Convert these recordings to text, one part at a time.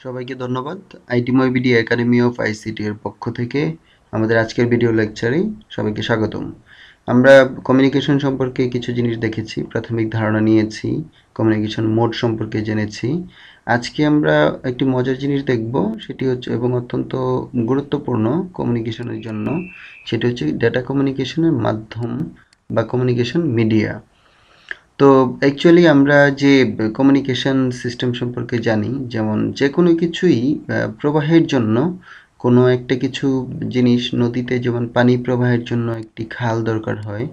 সবাইকে ধন্যবাদ। আইটিময় academy of ICT এর পক্ষ থেকে আমাদের আজকের ভিডিও লেকচারে সবাইকে স্বাগতম। আমরা কমিউনিকেশন সম্পর্কে কিছু জিনিস দেখেছি, প্রাথমিক ধারণা নিয়েছি, কমিউনিকেশন মোড সম্পর্কে জেনেছি। আজকে আমরা একটি মজার জিনিস দেখব, সেটি হচ্ছে এবং অত্যন্ত গুরুত্বপূর্ণ কমিউনিকেশনের জন্য, সেটি হচ্ছে ডেটা কমিউনিকেশনের মাধ্যম বা কমিউনিকেশন মিডিয়া। তো অ্যাকচুয়ালি আমরা যে কমিউনিকেশন সিস্টেম সম্পর্কে জানি, যেমন যে কোনো কিছুই প্রবাহের জন্য কোনো একটা কিছু জিনিস, নদীতে যেমন পানি প্রবাহের জন্য একটি খাল দরকার হয়,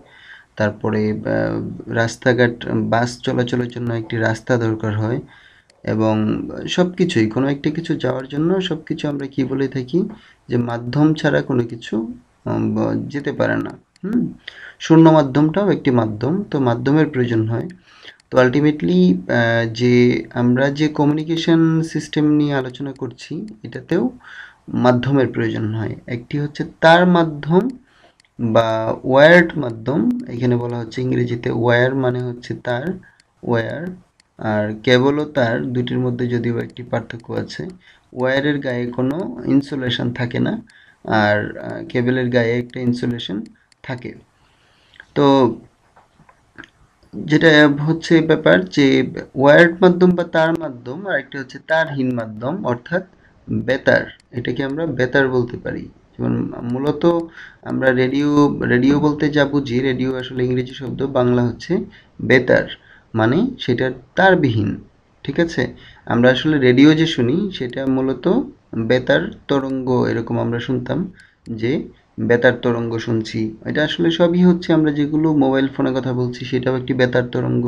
তারপরে রাস্তাঘাট, বাস চলাচলের জন্য একটি রাস্তা দরকার হয়, এবং সব কিছুই কোনো একটা কিছু যাওয়ার জন্য সব কিছু আমরা কি বলে থাকি, যে মাধ্যম ছাড়া কোনো কিছু যেতে পারে না। হুম। শূন্য মাধ্যমটাও একটি মাধ্যম, তো মাধ্যমের প্রয়োজন হয়। তো আলটিমেটলি যে আমরা যে কমিউনিকেশন সিস্টেম নিয়ে আলোচনা করছি, এটাতেও মাধ্যমের প্রয়োজন হয়। একটি হচ্ছে তার মাধ্যম বা ওয়্যার্ড মাধ্যম, এখানে বলা হচ্ছে ইংরেজিতে ওয়্যার মানে হচ্ছে তার, ওয়্যার। আর কেবলও তার, দুটির মধ্যে যদিও একটি পার্থক্য আছে। ওয়্যারের গায়ে কোনো ইনসুলেশন থাকে না, আর কেবলের গায়ে একটা ইনসুলেশন থাকে। তো যেটা হচ্ছে ব্যাপার, যে ওয়্যার্ড মাধ্যম বা তার মাধ্যম, আর একটা হচ্ছে তারহীন মাধ্যম অর্থাৎ বেতার। এটাকে আমরা বেতার বলতে পারি। যেমন মূলত আমরা রেডিও, রেডিও বলতে যা বুঝি, রেডিও আসলে ইংরেজি শব্দ, বাংলা হচ্ছে বেতার, মানে সেটা তারবিহীন। ঠিক আছে। আমরা আসলে রেডিও যে শুনি সেটা মূলত বেতার তরঙ্গ, এরকম আমরা শুনতাম যে বেতার তরঙ্গ শুনছি। এটা আসলে সবই হচ্ছে, আমরা যেগুলো মোবাইল ফোনে কথা বলছি সেটাও একটি বেতার তরঙ্গ।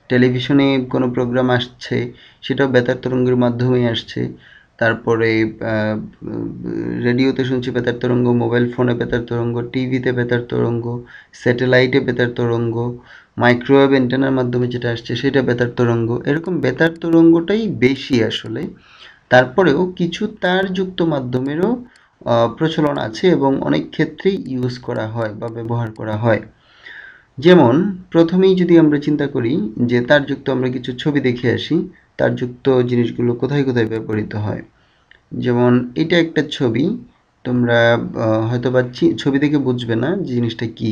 টেলিভিশনে কোনো প্রোগ্রাম আসছে সেটাও বেতার তরঙ্গের মাধ্যমেই আসছে। তারপরে রেডিওতে শুনছি বেতার তরঙ্গ, মোবাইল ফোনে বেতার তরঙ্গ, টিভিতে বেতার তরঙ্গ, স্যাটেলাইটে বেতার তরঙ্গ, মাইক্রোওয়েভ অ্যান্টেনার মাধ্যমে যেটা আসছে সেটা বেতার তরঙ্গ। এরকম বেতার তরঙ্গটাই বেশি আসলে। তারপরেও কিছু তারযুক্ত মাধ্যমেরও প্রচলন আছে এবং অনেক ক্ষেত্রেই ইউজ করা হয় বা ব্যবহার করা হয়। যেমন প্রথমেই যদি আমরা চিন্তা করি যে তারযুক্ত, আমরা কিছু ছবি দেখে আসি, তারযুক্ত জিনিসগুলো কোথায় কোথায় ব্যবহৃত হয়। যেমন এটা একটা ছবি, তোমরা হয়তোবা ছবি দেখে বুঝবে না জিনিসটা কি,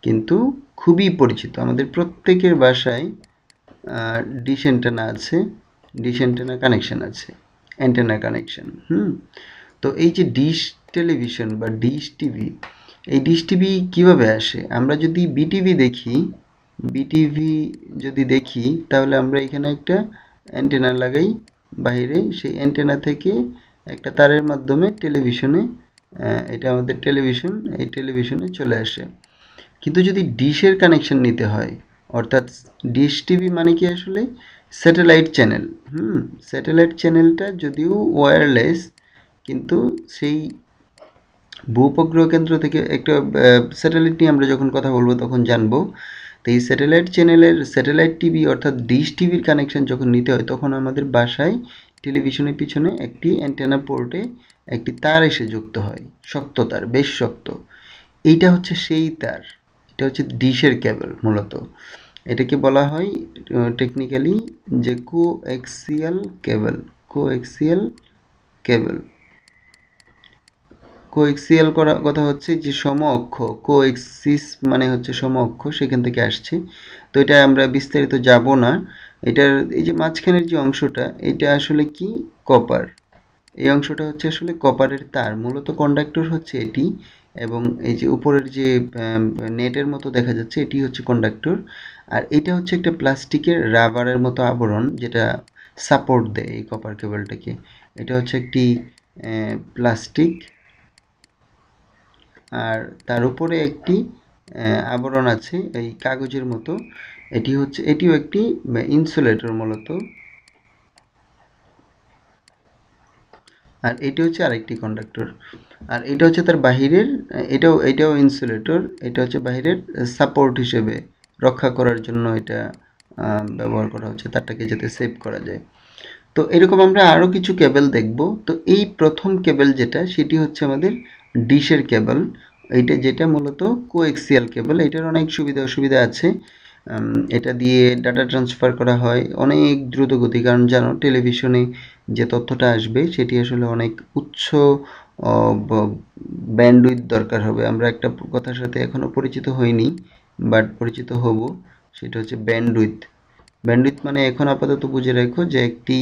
কিন্তু খুবই পরিচিত। আমাদের প্রত্যেকের বাসায় ডিশ অ্যান্টেনা আছে, ডিশ অ্যান্টেনা কানেকশন আছে, অ্যান্টেনা কানেকশন। তো এই যে ডিশ টেলিভিশন বা ডিশ টিভি, এই ডিশ টিভি কীভাবে আসে? আমরা যদি বিটিভি দেখি, বিটিভি যদি দেখি, তাহলে আমরা এখানে একটা অ্যান্টেনা লাগাই বাইরে, সেই অ্যান্টেনা থেকে একটা তারের মাধ্যমে টেলিভিশনে, এটা আমাদের টেলিভিশন, এই টেলিভিশনে চলে আসে। কিন্তু যদি ডিশের কানেকশন নিতে হয়, অর্থাৎ ডিশ টিভি মানে কি আসলে স্যাটেলাইট চ্যানেল। স্যাটেলাইট চ্যানেলটা যদিও ওয়্যারলেস, কিন্তু সেই ভূউপগ্রহ কেন্দ্র থেকে একটা স্যাটেলাইট নিয়ে আমরা যখন কথা বলবো তখন জানবো। তো এই স্যাটেলাইট চ্যানেলের, স্যাটেলাইট টিভি অর্থাৎ ডিশ টিভির কানেকশন যখন নিতে হয়, তখন আমাদের বাসায় টেলিভিশনের পিছনে একটি অ্যান্টেনা পোর্টে একটি তার এসে যুক্ত হয়, শক্ত তার, বেশ শক্ত। এইটা হচ্ছে সেই তার, এটা হচ্ছে ডিশের কেবল মূলত। এটাকে বলা হয় টেকনিক্যালি যে coaxial cable, coaxial cable. Coaxial করা কথা হচ্ছে যে সম অক্ষ, কোএক্সিস মানে হচ্ছে সম অক্ষ, সেখান থেকে আসছে। তো এটা আমরা বিস্তারিত যাব না। এটার এই যে মাঝখানের যে অংশটা, এটা আসলে কি, কপার। এই অংশটা হচ্ছে আসলে কপারের তার, মূলত কন্ডাক্টর হচ্ছে এটি। এবং এই যে উপরের যে নেটের মতো দেখা যাচ্ছে, এটি হচ্ছে কন্ডাক্টর। আর এটা হচ্ছে একটা প্লাস্টিকের রাবারের মতো আবরণ, যেটা সাপোর্ট দেয় এই কপার কেবলটাকে। এটা হচ্ছে একটি প্লাস্টিক, আর তার উপরে একটি আবরণ আছে এই কাগজের মতো। এটি হচ্ছে, এটিও একটি ইনসুলেটর মূলত। আর এটি হচ্ছে আরেকটি কন্ডাক্টর। আর এটা হচ্ছে তার বাহিরের, এটাও ইনসুলেটর। এটা হচ্ছে বাহিরের সাপোর্ট হিসেবে, রক্ষা করার জন্য এটা ব্যবহার করা হচ্ছে, তারটাকে যাতে সেভ করা যায়। তো এরকম আমরা আরও কিছু কেবল দেখব। তো এই প্রথম কেবল যেটা, সেটি হচ্ছে আমাদের ডিশের কেবল। এইটা যেটা মূলত কোএক্সিয়াল কেবল। এটার অনেক সুবিধা অসুবিধা আছে। এটা দিয়ে ডাটা ট্রান্সফার করা হয় অনেক দ্রুত গতি, কারণ জানো টেলিভিশনে যে তথ্যটা আসবে সেটি আসলে অনেক উচ্চ ব্যান্ডউইথ দরকার হবে। আমরা একটা কথার সাথে এখনো পরিচিত হইনি, বাট পরিচিত হব, সেটা হচ্ছে ব্যান্ডউইথ। ব্যান্ডউইথ মানে এখন আপাতত বুঝে রাখো যে একটি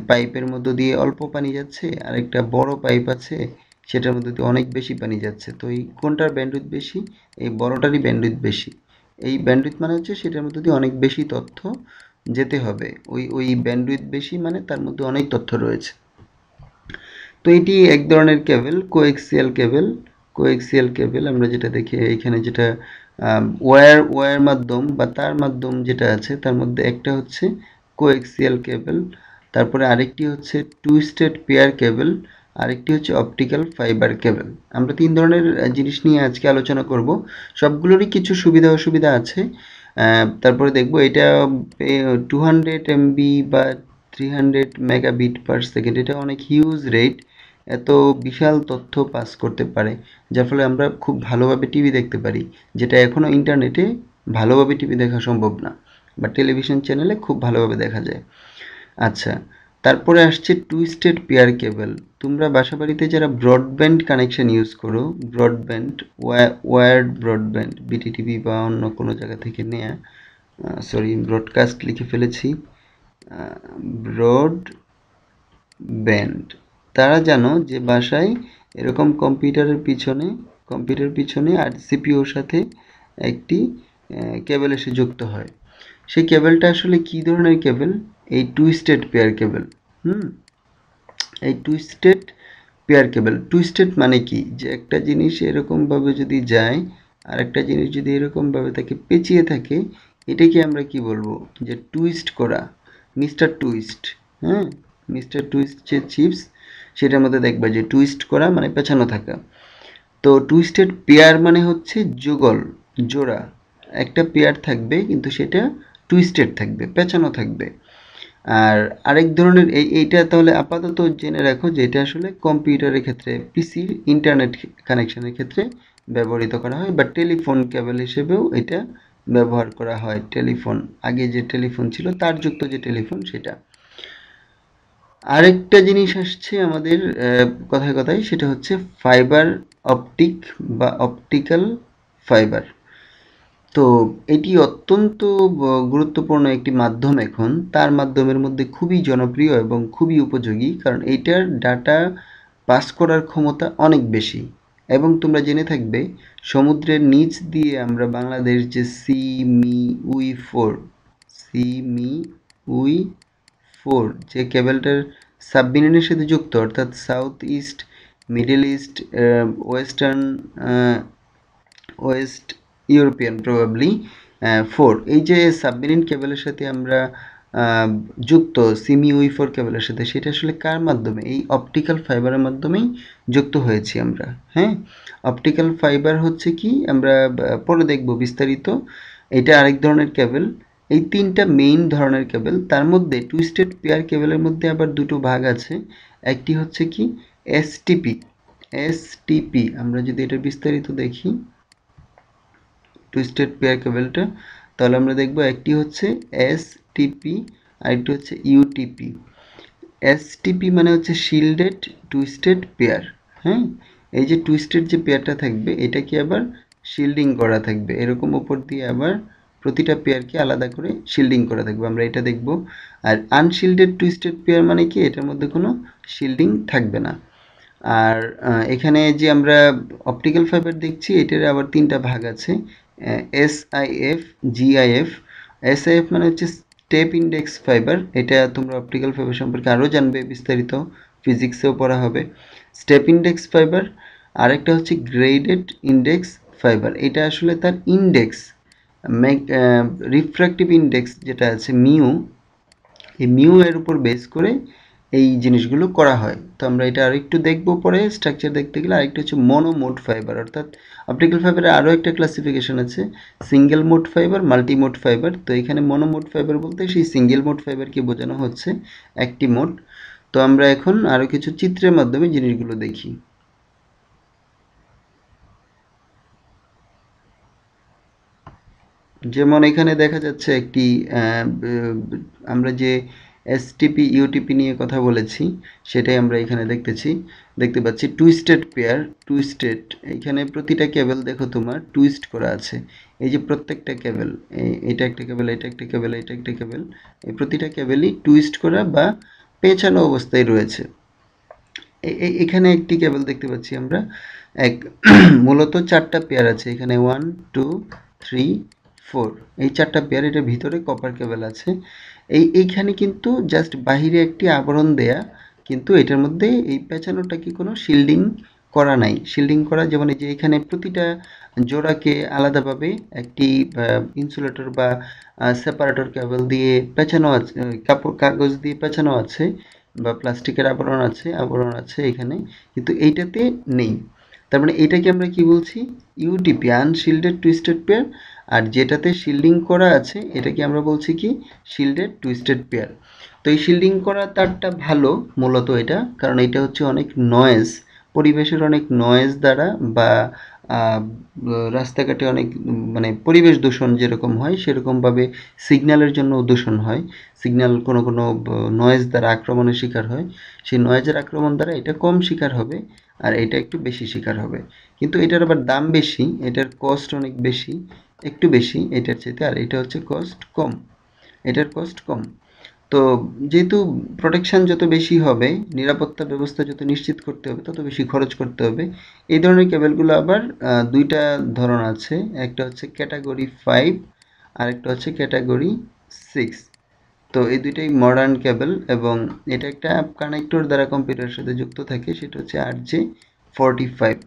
পাইপের মধ্য দিয়ে অল্প পানি যাচ্ছে, আর একটা বড় পাইপ আছে সেটার মধ্যে দিয়ে অনেক বেশি পানি যাচ্ছে। তো এই কোনটার ব্যান্ডউইথ বেশি? এই বড়টারই ব্যান্ডউইথ বেশি। এই ব্যান্ডউইথ মানে হচ্ছে সেটার মধ্যে দিয়ে অনেক বেশি তথ্য যেতে হবে। ওই ওই ব্যান্ডউইথ বেশি মানে তার মধ্যে অনেক তথ্য রয়েছে। তো এটি এক ধরনের কেবল, কোএক্সিয়াল কেবল। কোএক্সিয়াল কেবল আমরা যেটা দেখি এখানে, যেটা ওয়্যার মাধ্যম বা তার মাধ্যম যেটা আছে তার মধ্যে একটা হচ্ছে কোএক্সিয়াল কেবল, তারপরে আরেকটি হচ্ছে টুইস্টেড পেয়ার কেবল, আরেকটি হচ্ছে অপটিক্যাল ফাইবার কেবল। আমরা তিন ধরনের জিনিস নিয়ে আজকে আলোচনা করব। সবগুলোরই কিছু সুবিধা অসুবিধা আছে। তারপরে দেখব এটা 200 MB বা 300 মেগাবিট পার সেকেন্ড, এটা অনেক হিউজ রেট। এত বিশাল তথ্য পাস করতে পারে, যার ফলে আমরা খুব ভালোভাবে টিভি দেখতে পারি, যেটা এখনও ইন্টারনেটে ভালোভাবে টিভি দেখা সম্ভব না, বা টেলিভিশন চ্যানেলে খুব ভালোভাবে দেখা যায়। আচ্ছা, তারপরে আসছে টুইস্টেড পেয়ার কেবল। তোমরা বাসাবাড়িতে যারা ব্রডব্যান্ড কানেকশন ইউজ করো, ব্রডব্যান্ড, ওয়্যার্ড ব্রডব্যান্ড, বিটিটিভি বা অন্য কোনো জায়গা থেকে নেয়া, সরি ব্রডকাস্ট লিখে ফেলেছি, ব্রডব্যান্ড, তারা জানো যে বাসায় এরকম কম্পিউটারের পিছনে আর সিপিইউর সাথে একটি কেবল এসে যুক্ত হয়। সেই কেবলটা আসলে কি ধরনের কেবল? এই টুইস্টেড পেয়ার কেবল। হুম এই টুইস্টেড পেয়ার কেবল, টুইস্টেড মানে কি, যে একটা জিনিস এরকমভাবে যদি যায় আর একটা জিনিস যদি এরকমভাবে তাকে পেঁচিয়ে থাকে, এটাকে আমরা কি বলবো? যে টুইস্ট করা, মিস্টার টুইস্ট। হ্যাঁ, মিস্টার টুইস্ট যে চিপস, সেটার মধ্যে দেখবা যে টুইস্ট করা মানে পেঁচানো থাকা। তো টুইস্টেড পেয়ার মানে হচ্ছে যুগল, জোড়া। একটা পেয়ার থাকবে কিন্তু সেটা টুইস্টেড থাকবে, পেঁচানো থাকবে। আর আরেক ধরনের এইটা তাহলে আপাতত জেনে রাখো যে এটা আসলে কম্পিউটারের ক্ষেত্রে, পিসির ইন্টারনেট কানেকশনের ক্ষেত্রে ব্যবহৃত করা হয়, বা টেলিফোন কেবল হিসেবেও এটা ব্যবহার করা হয়। টেলিফোন, আগে যে টেলিফোন ছিল তার যুক্ত যে টেলিফোন সেটা। আরেকটা জিনিস আসছে আমাদের কথায় কথায়, সেটা হচ্ছে ফাইবার অপটিক বা অপটিক্যাল ফাইবার। তো এটি অত্যন্ত গুরুত্বপূর্ণ একটি মাধ্যম এখন। তার মাধ্যমের মধ্যে খুবই জনপ্রিয় এবং খুবই উপযোগী, কারণ এইটার ডাটা পাস করার ক্ষমতা অনেক বেশি। এবং তোমরা জেনে থাকবে সমুদ্রের নিচ দিয়ে আমরা বাংলাদেশ যে সি মি উই 4 যে কেবলটার সাবমেরিনের সাথে যুক্ত, অর্থাৎ south east, middle east, western, West European probably 4, এই যে সাবমেরিন কেবলের সাথে আমরা যুক্ত, সিমি উই 4 কেবলের সাথে, সেটা আসলে কার মাধ্যমে? এই অপটিক্যাল ফাইবারের মাধ্যমেই যুক্ত হয়েছি আমরা। হ্যাঁ, অপটিক্যাল ফাইবার হচ্ছে কি, আমরা পরে দেখব বিস্তারিত। এটা আরেক ধরনের কেবল। এই তিনটা মেইন ধরনের কেবল, তার মধ্যে টুইস্টেড পেয়ার কেবলের মধ্যে আবার দুটো ভাগ আছে। একটি হচ্ছে কি এসটিপি। এসটিপি আমরা যদি এটা বিস্তারিত দেখি, টুইস্টেড পেয়ার কেবলটা, তাহলে আমরা দেখব একটি হচ্ছে এসটিপি আর একটি হচ্ছে ইউটিপি। এসটিপি মানে হচ্ছে শিল্ডেড টুইস্টেড পেয়ার। হ্যাঁ, এই যে টুইস্টেড যে পেয়ারটা থাকবে এটাকে আবার শিল্ডিং করা থাকবে, এরকম উপর দিয়ে আবার প্রতিটা পেয়ারকে আলাদা করে শিল্ডিং করা থাকবে, আমরা এটা দেখব। আর আনশিল্ডেড টুইস্টেড পেয়ার মানে কি, এটার মধ্যে কোনো শিল্ডিং থাকবে না। আর এখানে যে আমরা অপটিক্যাল ফাইবার দেখছি, এটার আবার তিনটা ভাগ আছে, এসআইএফ, জিআইএফ। এসআইএফ মানে হচ্ছে স্টেপ ইন্ডেক্স ফাইবার, এটা তোমরা অপটিক্যাল ফাইবার সম্পর্কে আরও জানবে বিস্তারিত, ফিজিক্সেও পড়া হবে। Step index fibre. আরেকটা হচ্ছে গ্রেডেড ইন্ডেক্স ফাইবার, এটা আসলে তার ইন্ডেক্স, রিফ্র্যাক্টিভ ইন্ডেক্স যেটা আছে মিউ, এই মিউ এর উপর বেস করে এই জিনিসগুলো করা হয়। তো আমরা এটা আরেকটু দেখবো পরে, স্ট্রাকচার দেখতে গেলে। আরেকটা হচ্ছে মনোমোড ফাইবার, অর্থাৎ অপটিক্যাল ফাইবারের আরও একটা ক্লাসিফিকেশন আছে, single mode fibre, multi mode fibre. তো এখানে মনোমোড ফাইবার বলতে সেই সিঙ্গেল মোড ফাইবারকে বোঝানো হচ্ছে, একটি মোড। তো আমরা এখন আরও কিছু চিত্রের মাধ্যমে জিনিসগুলো দেখি। যেমন এখানে দেখা যাচ্ছে একটি আমরা যে এসটিপি ইউটিপি নিয়ে কথা বলেছি সেটাই আমরা এখানে দেখতে পাচ্ছি টুইস্টেড পেয়ার। টুইস্টেড, এখানে প্রতিটা কেবল দেখো তোমার টুইস্ট করা আছে। এই যে প্রত্যেকটা কেবল, এটা একটা কেবল, এটা একটা কেবল, এটা একটা কেবল, এই প্রতিটা কেবলই টুইস্ট করা বা পেঁচানো অবস্থায় রয়েছে। এখানে একটি কেবল দেখতে পাচ্ছি আমরা, এক মূলত চারটা পেয়ার আছে এখানে, 1 2 3 4, এই চারটা পেয়ার, এটার ভিতরে কপার কেবল আছে। এইখানে কিন্তু জাস্ট বাহিরে একটি আবরণ দেয়া, কিন্তু এটার মধ্যে এই পেঁচানোটা কি কোনো শিল্ডিং করা নাই। শিল্ডিং করা যেমন এই যে এখানে প্রতিটা জোড়াকে আলাদাভাবে একটি ইনসুলেটর বা সেপারেটর কেবল দিয়ে পেঁচানো আছে, কাগজ দিয়ে পেঁচানো আছে বা প্লাস্টিকের আবরণ আছে এখানে, কিন্তু এইটাতে নেই। তার মানে এটাকে আমরা কি বলছি, ইউটিপি, আনশিল্ডেড টুইস্টেড পেয়ার। আর যেটাতে শিল্ডিং করা আছে এটাকে আমরা বলছি কি, শিল্ডেড টুইস্টেড পেয়ার। তো এই শিল্ডিং করা তারটা ভালো মূলত এটা, কারণ এটা হচ্ছে অনেক নয়েজ, পরিবেশের অনেক নয়েজ দ্বারা বা রাস্তাঘাটে অনেক মানে পরিবেশ দূষণ যেরকম হয় সেরকমভাবে সিগন্যালের জন্য দূষণ হয়। সিগন্যাল কোনো নয়েজ দ্বারা আক্রমণের শিকার হয়, সেই নয়েজের আক্রমণ দ্বারা এটা কম শিকার হবে আর এটা একটু বেশি শিকার হবে। কিন্তু এটার আবার দাম বেশি, এটার কস্ট অনেক বেশি, একটু বেশি এটার চাইতে, আর এটা হচ্ছে কস্ট কম, এটার কস্ট কম। তো যেহেতু প্রোটেকশন যত বেশি হবে, নিরাপত্তা ব্যবস্থা যত নিশ্চিত করতে হবে, তত বেশি খরচ করতে হবে। এই ধরনের কেবলগুলো আবার দুইটা ধরন আছে, একটা হচ্ছে ক্যাটাগরি 5 আর একটা হচ্ছে ক্যাটাগরি 6। তো এই দুইটাই মডার্ন কেবল এবং এটা একটা কানেক্টর দ্বারা কম্পিউটারের সাথে যুক্ত থাকে, সেটা হচ্ছে RJ45।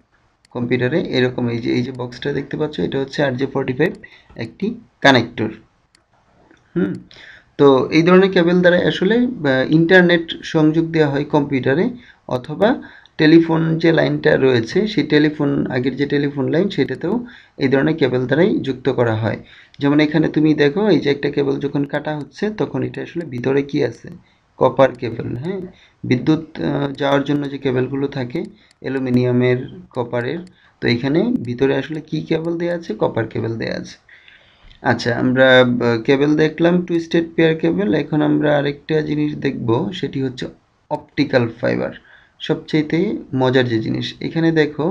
কম্পিউটারে এরকম এই যে বক্সটা দেখতে পাচ্ছ, এটা হচ্ছে RJ45 একটি কানেক্টর। হুম। তো এই ধরনের কেবল দ্বারা আসলে ইন্টারনেট সংযোগ দেওয়া হয় কম্পিউটারে, অথবা টেলিফোন যে লাইনটা রয়েছে সেই টেলিফোন, আগের যে টেলিফোন লাইন সেটাতেও এই ধরনের কেবল দ্বারাই যুক্ত করা হয়। যেমন এখানে তুমি দেখো এই যে একটা কেবল যখন কাটা হচ্ছে তখন এটা আসলে ভিতরে কি আছে, কপার কেবল। হ্যাঁ, বিদ্যুৎ যাওয়ার জন্য যে কেবলগুলো থাকে অ্যালুমিনিয়ামের, কপারের, তো এখানে ভিতরে আসলে কি কেবল দেওয়া আছে, কপার কেবল দেওয়া আছে। আচ্ছা, আমরা কেবল দেখলাম টুইস্টেড পেয়ার কেবল, এখন আমরা আরেকটা জিনিস দেখব, সেটি হচ্ছে অপটিক্যাল ফাইবার। সবচাইতে মজার যে জিনিস এখানে দেখো,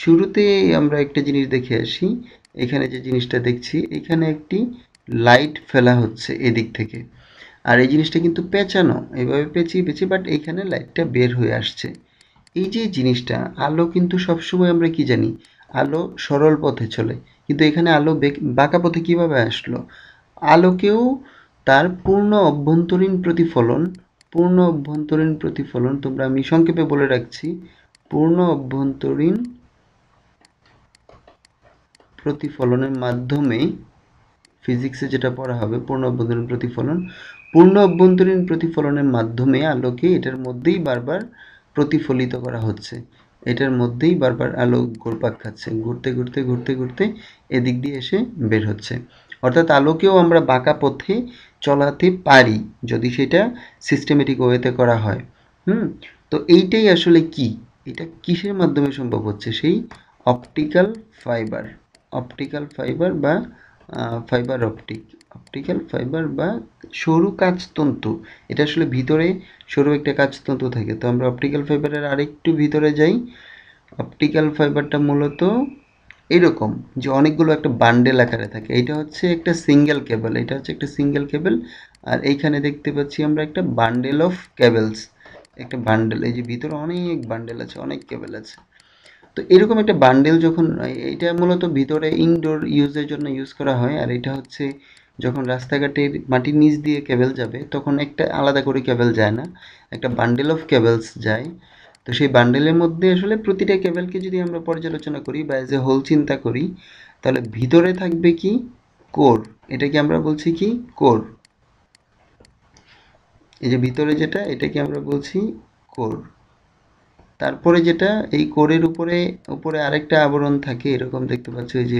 শুরুতে আমরা একটা জিনিস দেখে আসি। এখানে যে জিনিসটা দেখছি, এখানে একটি লাইট ফেলা হচ্ছে এদিক থেকে, আর এই জিনিসটা কিন্তু পেঁচানো, এভাবে পেঁচিয়ে পেঁচিয়ে, বাট এইখানে লাইটটা বের হয়ে আসছে। এই যে জিনিসটা, আলো কিন্তু সবসময় আমরা কি জানি, আলো সরল পথে চলে, কিন্তু এখানে আলো বাঁকা পথে কিভাবে আসলো? আলোকেও তার পূর্ণ অভ্যন্তরীণ প্রতিফলন, তোমরা আমি সংক্ষেপে বলে রাখছি, পূর্ণ অভ্যন্তরীণ প্রতিফলনের মাধ্যমে, ফিজিক্সে যেটা পড়া হবে পূর্ণ অভ্যন্তরীণ প্রতিফলনের মাধ্যমে আলোকে এটার মধ্যেই বারবার প্রতিফলিত করা হচ্ছে। এটার মধ্যেই বারবার আলো ঘুরপাক খাচ্ছে, ঘুরতে ঘুরতে ঘুরতে ঘুরতে এদিক দিয়ে এসে বের হচ্ছে। অর্থাৎ আলোকেও আমরা বাঁকা পথে চলাতে পারি যদি সেটা সিস্টেমেটিক ওয়েতে করা হয়। হুম। তো এইটাই আসলে কি, এটা কিসের মাধ্যমে সম্ভব হচ্ছে, সেই অপটিক্যাল ফাইবার। অপটিক্যাল ফাইবার বা অপটিক্যাল ফাইবার বা সরু কাঁচতন্তু। এটা আসলে ভিতরে সরু একটা কাঁচতন্তু থাকে। তো আমরা অপটিক্যাল ফাইবারের আরেকটু ভিতরে যাই। অপটিক্যাল ফাইবারটা মূলত এরকম যে অনেকগুলো একটা বান্ডেল আকারে থাকে। এটা হচ্ছে একটা সিঙ্গেল কেবল, আর এইখানে দেখতে পাচ্ছি আমরা একটা বান্ডেল অফ কেবলস, একটা বান্ডেল, এই যে ভিতরে অনেক বান্ডেল আছে, অনেক কেবল আছে। তো এরকম একটা বান্ডেল যখন, এটা মূলত ভিতরে ইনডোর ইউজের জন্য ইউজ করা হয়, আর এটা হচ্ছে যখন রাস্তাঘাটের মাটির নিচ দিয়ে কেবল যাবে তখন একটা আলাদা করে কেবল যায় না, একটা বান্ডেল অফ কেবলস যায়। তো সেই বান্ডেলের মধ্যে আসলে প্রতিটা কেবলকে যদি আমরা পর্যালোচনা করি বা এজ এ হোল চিন্তা করি, তাহলে ভিতরে থাকবে কি, কোর। এটাকে আমরা বলছি কি, কোর। এই যে ভিতরে যেটা, এটাকে আমরা বলছি কোর। তারপরে যেটা, এই কোরের উপরে উপরে আরেকটা আবরণ থাকে এরকম দেখতে পাচ্ছ, এই যে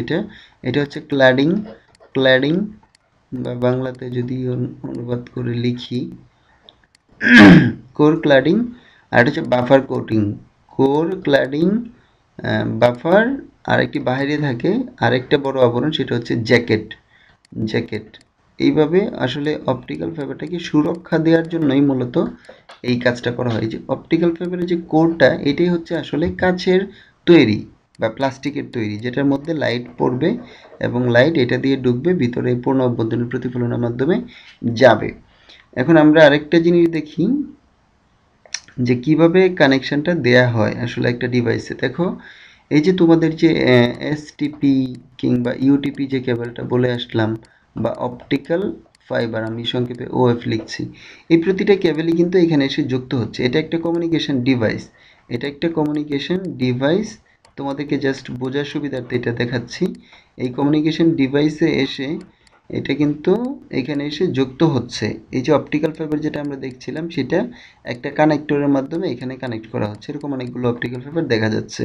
এটা হচ্ছে ক্ল্যাডিং। ক্ল্যাডিং বা বাংলাতে যদি অনুবাদ করে লিখি, কোর ক্ল্যাডিং। আর এটা হচ্ছে buffer coating. Core cladding, buffer, আর একটি বাইরে থাকে আরেকটা বড় আবরণ, সেটা হচ্ছে জ্যাকেট। জ্যাকেট। এইভাবে আসলে অপটিক্যাল ফাইবারটাকে সুরক্ষা দেওয়ার জন্যই মূলত এই কাজটা করা হয়। যে অপটিক্যাল ফাইবারের যে কোরটা এটাই হচ্ছে আসলে কাচের তৈরি বা প্লাস্টিকের তৈরি, যেটার মধ্যে লাইট পড়বে এবং লাইট এটা দিয়ে ঢুকবে ভিতরে, পূর্ণ অভ্যন্তরীণ প্রতিফলনের মাধ্যমে যাবে। এখন আমরা আরেকটা জিনিস দেখি যে কিভাবে কানেকশনটা দেয়া হয় আসলে একটা ডিভাইসে। দেখো, এই যে তোমাদের যে এসটিপি কিংবা ইউটিপি যে কেবলটা বলে আসলাম, বা অপটিক্যাল ফাইবার, আমি সংক্ষেপে ওএফ লিখছি, এই প্রতিটা কেবলই কিন্তু এখানে এসে যুক্ত হচ্ছে। এটা একটা কমিউনিকেশন ডিভাইস, এটা একটা কমিউনিকেশন ডিভাইস। তোমাদেরকে জাস্ট বোঝার সুবিধার্থে এটা দেখাচ্ছি। এই কমিউনিকেশন ডিভাইসে এসে এটা কিন্তু এখানে এসে যুক্ত হচ্ছে। এই যে অপটিক্যাল ফাইবার যেটা আমরা দেখছিলাম সেটা একটা কানেক্টরের মাধ্যমে এখানে কানেক্ট করা হচ্ছে। এরকম অনেকগুলো অপটিক্যাল ফাইবার দেখা যাচ্ছে।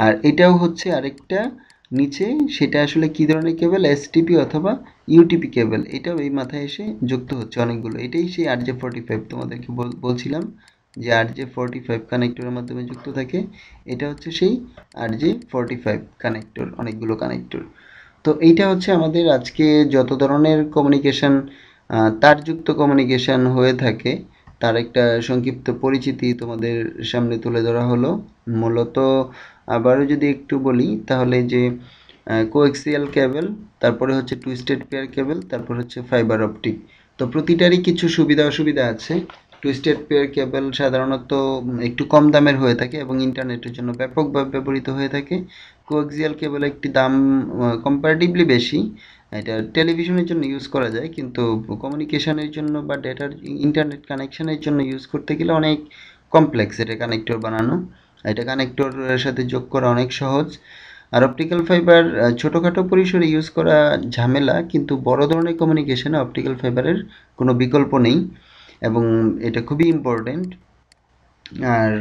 আর এটাও হচ্ছে আরেকটা নিচে, সেটা আসলে কি ধরনের কেবল, এসটিপি অথবা ইউটিপি কেবল, এটাও এই মাথায় এসে যুক্ত হচ্ছে অনেকগুলো। এটাই সেই RJ45 তোমাদেরকে বলছিলাম যে RJ45 কানেক্টরের মাধ্যমে যুক্ত থাকে। এটা হচ্ছে সেই RJ45 কানেক্টর, অনেকগুলো কানেক্টর। তো এইটা হচ্ছে আমাদের আজকে যত ধরনের কমিউনিকেশন, তারযুক্ত কমিউনিকেশন হয়ে থাকে তার একটা সংক্ষিপ্ত পরিচিতি তোমাদের সামনে তুলে ধরা হলো। মূলত আবারও যদি একটু বলি তাহলে যে কোএক্সিয়াল কেবল, তারপরে হচ্ছে টুইস্টেড পেয়ার কেবল, তারপর হচ্ছে ফাইবার অপটিক। তো প্রতিটারই কিছু সুবিধা অসুবিধা আছে। টুইস্টেড পেয়ার কেবল সাধারণত একটু কম দামের হয়ে থাকে এবং ইন্টারনেটের জন্য ব্যাপকভাবে ব্যবহৃত হয়ে থাকে। কোএক্সিয়াল কেবল একটি দাম কম্পারেটিভলি বেশি। এটা টেলিভিশনের জন্য ইউজ করা যায়, কিন্তু কমিউনিকেশনের জন্য বা ডেটার ইন্টারনেট কানেকশনের জন্য ইউজ করতে গেলে অনেক কমপ্লেক্স এটা কানেক্টর বানানো। এটা কানেক্টরের সাথে যোগ করা অনেক সহজ। আর অপটিক্যাল ফাইবার ছোটোখাটো পরিসরে ইউজ করা ঝামেলা, কিন্তু বড় ধরনের কমিউনিকেশনে অপটিক্যাল ফাইবারের কোনো বিকল্প নেই এবং এটা খুবই ইম্পর্টেন্ট। আর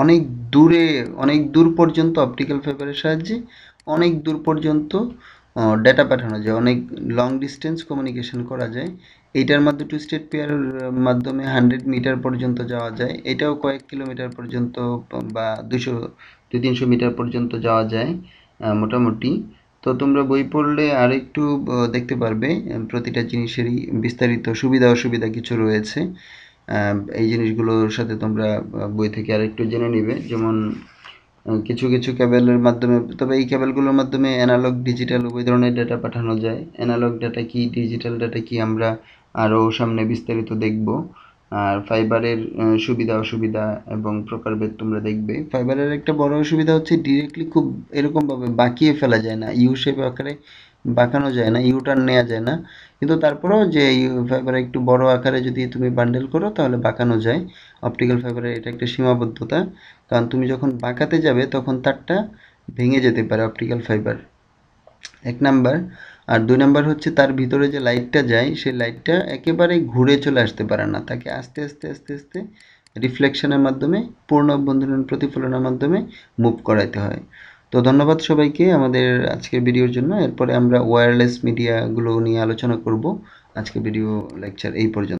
অনেক দূরে, অনেক দূর পর্যন্ত অপটিক্যাল ফাইবারের সাহায্যে অনেক দূর পর্যন্ত ডেটা পাঠানো যায়, অনেক লং ডিস্টেন্স কমিউনিকেশন করা যায়। এইটার মাধ্যমে টুইস্টেড পেয়ার মাধ্যমে 100 মিটার পর্যন্ত যাওয়া যায়। এটাও কয়েক কিলোমিটার পর্যন্ত বা 200-300 মিটার পর্যন্ত যাওয়া যায় মোটামুটি। তো তোমরা বই পড়লে আর একটু দেখতে পারবে প্রতিটা জিনিসেরই বিস্তারিত সুবিধা অসুবিধা কিছু রয়েছে। এই জিনিসগুলোর সাথে তোমরা বই থেকে আরেকটু জেনে নিবে। যেমন কিছু কিছু কেবলের মাধ্যমে, তবে এই কেবলগুলোর মাধ্যমে অ্যানালগ ডিজিটাল উভয় ধরনের ডেটা পাঠানো যায়। অ্যানালগ ডেটা কি, ডিজিটাল ডেটা কি, আমরা আরও সামনে বিস্তারিত দেখব। আর ফাইবারের সুবিধা অসুবিধা এবং প্রকারভেদ তোমরা দেখবে। ফাইবারের একটা বড় অসুবিধা হচ্ছে ডিরেক্টলি খুব এরকমভাবে বাঁকিয়ে ফেলা যায় না, ইউ শেপ আকারে বাঁকানো যায় না, ইউ টার্ন নেওয়া যায় না। কিন্তু তারপরেও যে ফাইবার একটু বড় আকারে যদি তুমি বান্ডেল করো তাহলে বাঁকানো যায়। অপটিক্যাল ফাইবারের এটা একটা সীমাবদ্ধতা, কারণ তুমি যখন বাঁকাতে যাবে তখন তারটা ভেঙে যেতে পারে অপটিক্যাল ফাইবার, 1 নাম্বার। আর 2 নাম্বার হচ্ছে তার ভিতরে যে লাইটটা যায় সেই লাইটটা একেবারে ঘুরে চলে আসতে পারে না, তাকে আস্তে আস্তে আস্তে আস্তে রিফ্লেকশনের মাধ্যমে, পূর্ণ অভ্যন্তরীণ প্রতিফলনের মাধ্যমে মুভ করাইতে হয়। তো ধন্যবাদ সবাইকে আমাদের আজকের ভিডিওর জন্য। এরপরে আমরা ওয়্যারলেস মিডিয়াগুলো নিয়ে আলোচনা করব। আজকের ভিডিও লেকচার এই পর্যন্ত।